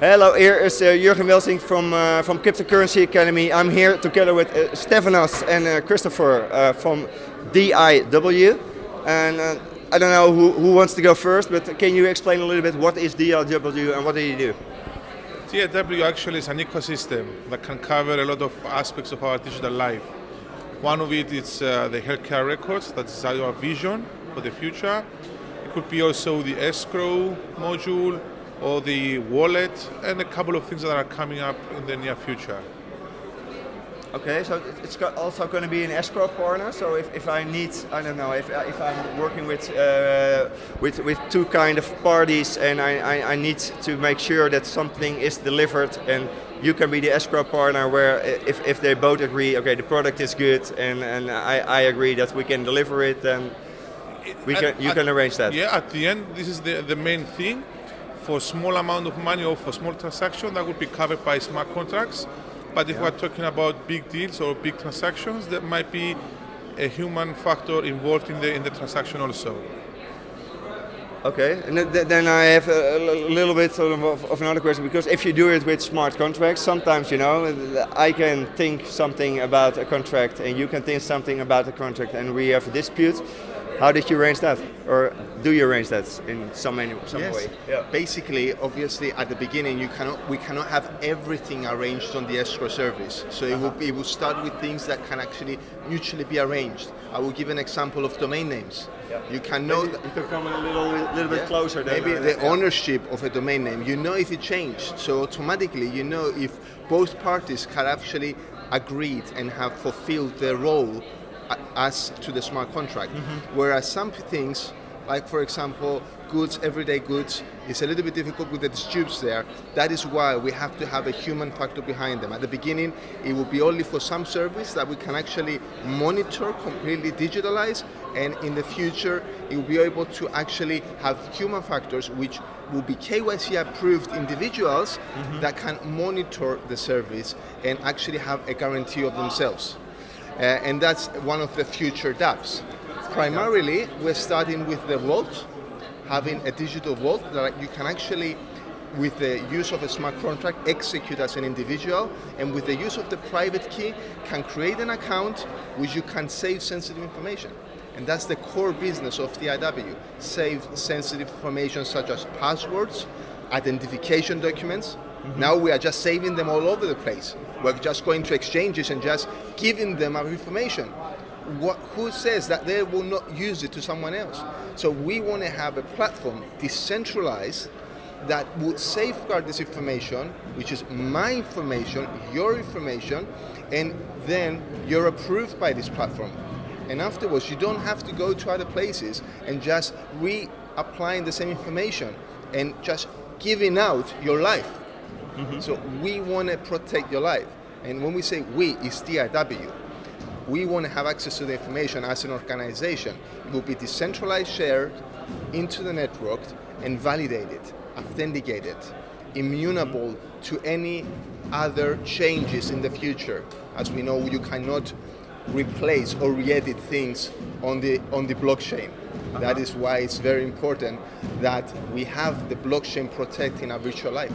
Hello, here is Jurgen Welsing from Cryptocurrency Academy. I'm here together with Stefanos and Christopher from DIW. And I don't know who wants to go first, but can you explain a little bit what is DIW and what do you do? DIW actually is an ecosystem that can cover a lot of aspects of our digital life. One of it is the healthcare records, that's our vision for the future. It could be also the escrow module or the wallet and a couple of things that are coming up in the near future. Okay, so it's also going to be an escrow partner. So if I need, I don't know, if I'm working with two kind of parties and I need to make sure that something is delivered, and you can be the escrow partner where if they both agree, okay, the product is good and I agree that we can deliver it, then you can arrange that. Yeah, at the end, this is the main thing. For small amount of money or for small transaction, that would be covered by smart contracts. But if we're talking about big deals or big transactions, there might be a human factor involved in the transaction also. Okay, and then I have a little bit of another question, because if you do it with smart contracts, sometimes, you know, I can think something about a contract and you can think something about a contract and we have a dispute. How did you arrange that? Or do you arrange that in some way? Yeah. Basically, obviously, at the beginning, we cannot have everything arranged on the escrow service. So it will start with things that can actually mutually be arranged. I will give an example of domain names. Yeah. You can know you could come a little bit closer. Maybe the ownership of a domain name. You know if it changed. So automatically, you know if both parties had actually agreed and have fulfilled their role as to the smart contract. Whereas some things, like for example goods, everyday goods, is a little bit difficult with the disputes there. That is why we have to have a human factor behind them. At the beginning, it will be only for some service that we can actually monitor, completely digitalize, and in the future it will be able to actually have human factors which will be KYC approved individuals that can monitor the service and actually have a guarantee of themselves. And that's one of the future dApps. Primarily, we're starting with the vault, having a digital vault that you can actually, with the use of a smart contract, execute as an individual, and with the use of the private key, can create an account which you can save sensitive information. And that's the core business of DIW. Save sensitive information such as passwords, identification documents. Now we are just saving them all over the place. We're just going to exchanges and just giving them our information. Who says that they will not use it to someone else? So we want to have a platform decentralized that would safeguard this information, which is my information, your information, and then you're approved by this platform. And afterwards, you don't have to go to other places and just reapplying the same information and just giving out your life. So we want to protect your life. And when we say we, it's DIW. We want to have access to the information as an organization. It will be decentralized, shared into the network and validated, authenticated, immutable to any other changes in the future. As we know, you cannot replace or re-edit things on the blockchain. That is why it's very important that we have the blockchain protecting our virtual life.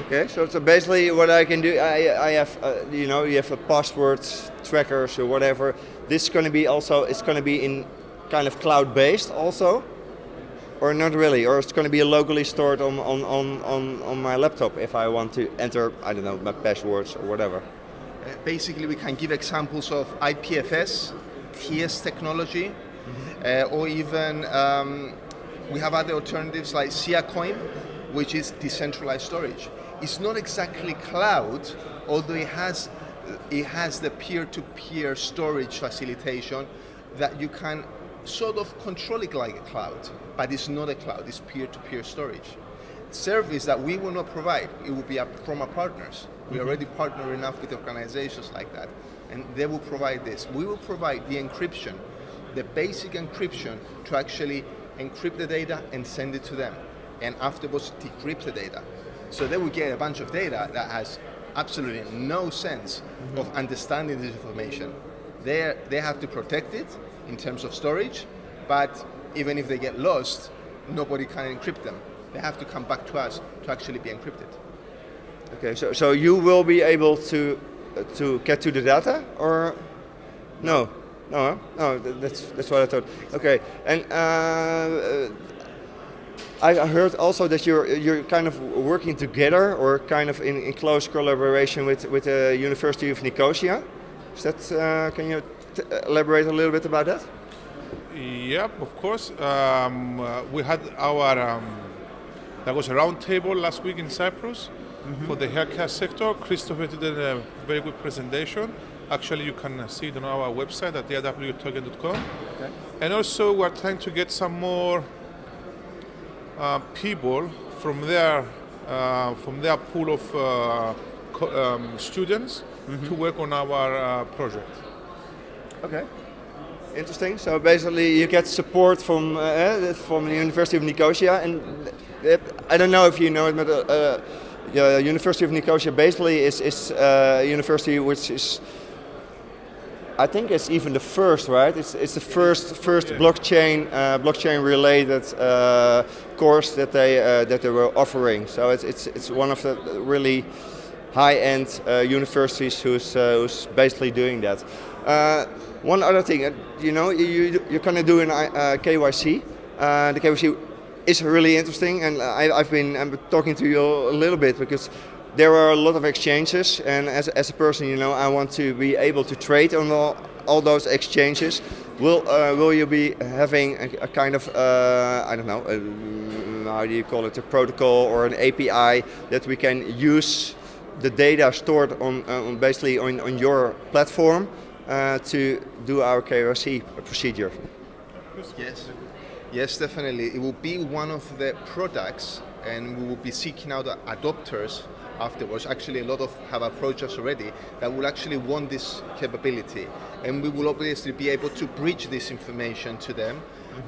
Okay, so basically what I can do, I have, you have a password trackers or whatever. This is going to be also, it's going to be in kind of cloud-based also, or not really, or it's going to be locally stored on my laptop if I want to enter, I don't know, my passwords or whatever. Basically, we can give examples of IPFS, TS technology, or even we have other alternatives like SiaCoin, which is decentralized storage. It's not exactly cloud, although it has the peer-to-peer storage facilitation that you can sort of control it like a cloud, but it's not a cloud, it's peer-to-peer storage. Service that we will not provide, it will be from our partners. We already partnering up with organizations like that, and they will provide this. We will provide the encryption, the basic encryption to actually encrypt the data and send it to them, and afterwards decrypt the data. So they will get a bunch of data that has absolutely no sense of understanding this information. They have to protect it in terms of storage, but even if they get lost, nobody can encrypt them. they have to come back to us to actually be encrypted. Okay, so you will be able to get to the data, or no? No, huh? No, that's what I thought. Okay, and I heard also that you're kind of working together, or kind of in close collaboration with the University of Nicosia. Is that? Can you elaborate a little bit about that? Yep, of course. We had our there was a round table last week in Cyprus for the haircare sector. Christopher did a very good presentation. Actually, you can see it on our website at DIWtoken.com. Okay. And also, we're trying to get some more people from their pool of students to work on our project. Okay. Interesting. So basically, you get support from the University of Nicosia, and I don't know if you know it, but the University of Nicosia basically is a university which is, I think it's even the first, right? It's the first blockchain related course that they were offering. So it's one of the really high-end universities who's basically doing that. One other thing, you're gonna do an KYC. The KYC is really interesting, and I've been talking to you a little bit because there are a lot of exchanges, and as a person, I want to be able to trade on all those exchanges. Will you be having a kind of I don't know, how do you call it, a protocol or an API that we can use the data stored on basically on your platform to do our KYC procedure? Yes, definitely. It will be one of the products, and we will be seeking out adopters afterwards. Actually, a lot have approached us already that will actually want this capability, and we will obviously be able to bridge this information to them.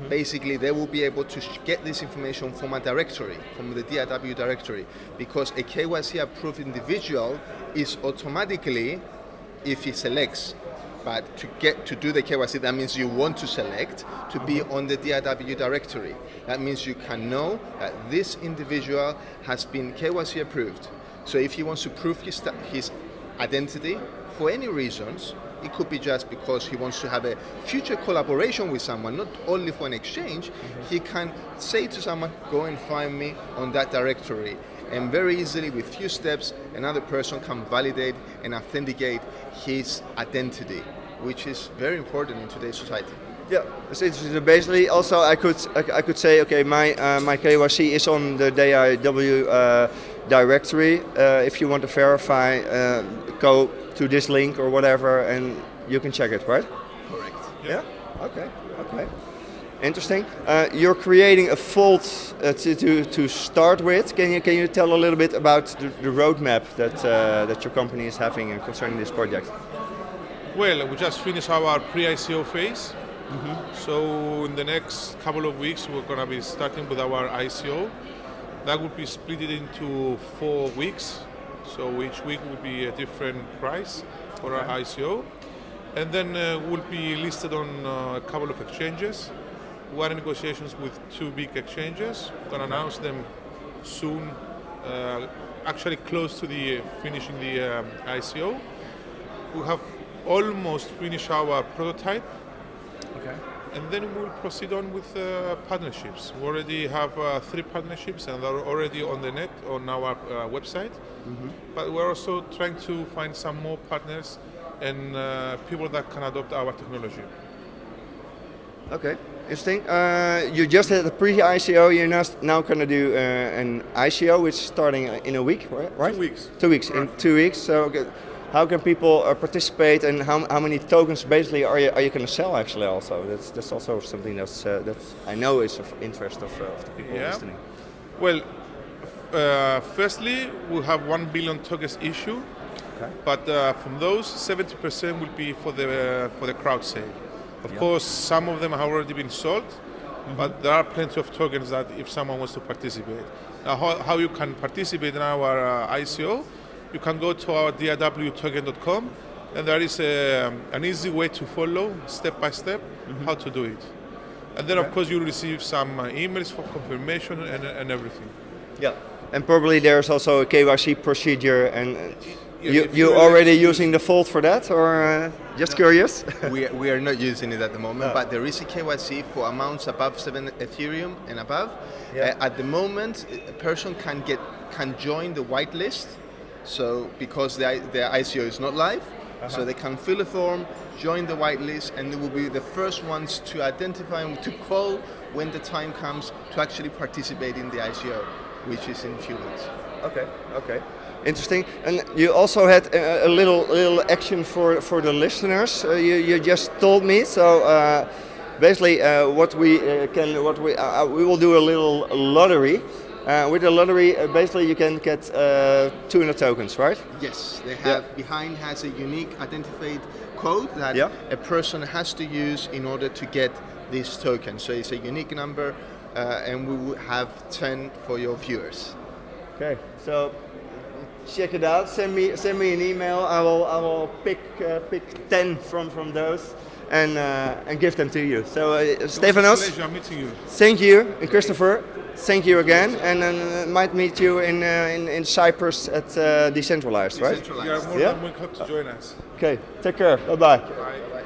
Basically, they will be able to get this information from a directory, from the DIW directory, because a KYC approved individual is automatically, if he selects, but to do the KYC, that means you want to select to be on the DIW directory. That means you can know that this individual has been KYC approved. So if he wants to prove his identity for any reasons, it could be just because he wants to have a future collaboration with someone, not only for an exchange, he can say to someone, go and find me on that directory. And very easily, with few steps, another person can validate and authenticate his identity, which is very important in today's society. Yeah, it's interesting. So basically, also I could say, okay, my KYC is on the DIW directory. If you want to verify, go to this link or whatever, and you can check it, right? Correct. Yeah. Okay. Interesting. You're creating a vault to start with. Can you tell a little bit about the roadmap that your company is having concerning this project? Well, we just finished our pre-ICO phase. So in the next couple of weeks, we're going to be starting with our ICO. That would be split into 4 weeks. So each week will be a different price for our ICO. And then we'll be listed on a couple of exchanges. We are in negotiations with 2 big exchanges. We're going to announce them soon, actually close to the finishing the ICO. We have almost finished our prototype. Okay. And then we'll proceed on with partnerships. We already have 3 partnerships, and they're already on the net, on our website. But we're also trying to find some more partners and people that can adopt our technology. Okay, interesting. You just had a pre-ICO. You're now going to do an ICO, which is starting in a week, right? 2 weeks. 2 weeks. In 2 weeks. So, okay. How can people participate, and how many tokens basically are you going to sell actually? Also, that's also something that I know is of interest of the people listening. Well, firstly, we have 1 billion tokens issued, but from those, 70% will be for the crowd sale. Of course, some of them have already been sold, but there are plenty of tokens that if someone wants to participate. Now, how you can participate in our ICO? You can go to our DIWtoken.com, and there is an easy way to follow, step by step, how to do it. And then, of course, you receive some emails for confirmation and everything. Yeah. And probably there's also a KYC procedure, and If you already using the Vault for that, or just curious? We are not using it at the moment, but there is a KYC for amounts above 7 Ethereum and above. Yeah. At the moment, a person can join the whitelist, so because the ICO is not live, so they can fill a form, join the whitelist, and they will be the first ones to identify and to call when the time comes to actually participate in the ICO, which is in a few weeks. Okay. Interesting. And you also had a little action for the listeners. You just told me. So basically, we will do a little lottery. With the lottery, basically you can get 200 tokens, right? Yes, they have behind has a unique identified code that a person has to use in order to get this token. So it's a unique number, and we will have 10 for your viewers. Okay, so check it out. Send me an email. I will pick 10 from those and give them to you. So Stefanos, Pleasure meeting you. thank you, and Christopher, thank you again, and then might meet you in Cyprus at Decentralized, right? You are more than welcome to join us. Okay, take care. Bye bye. Bye.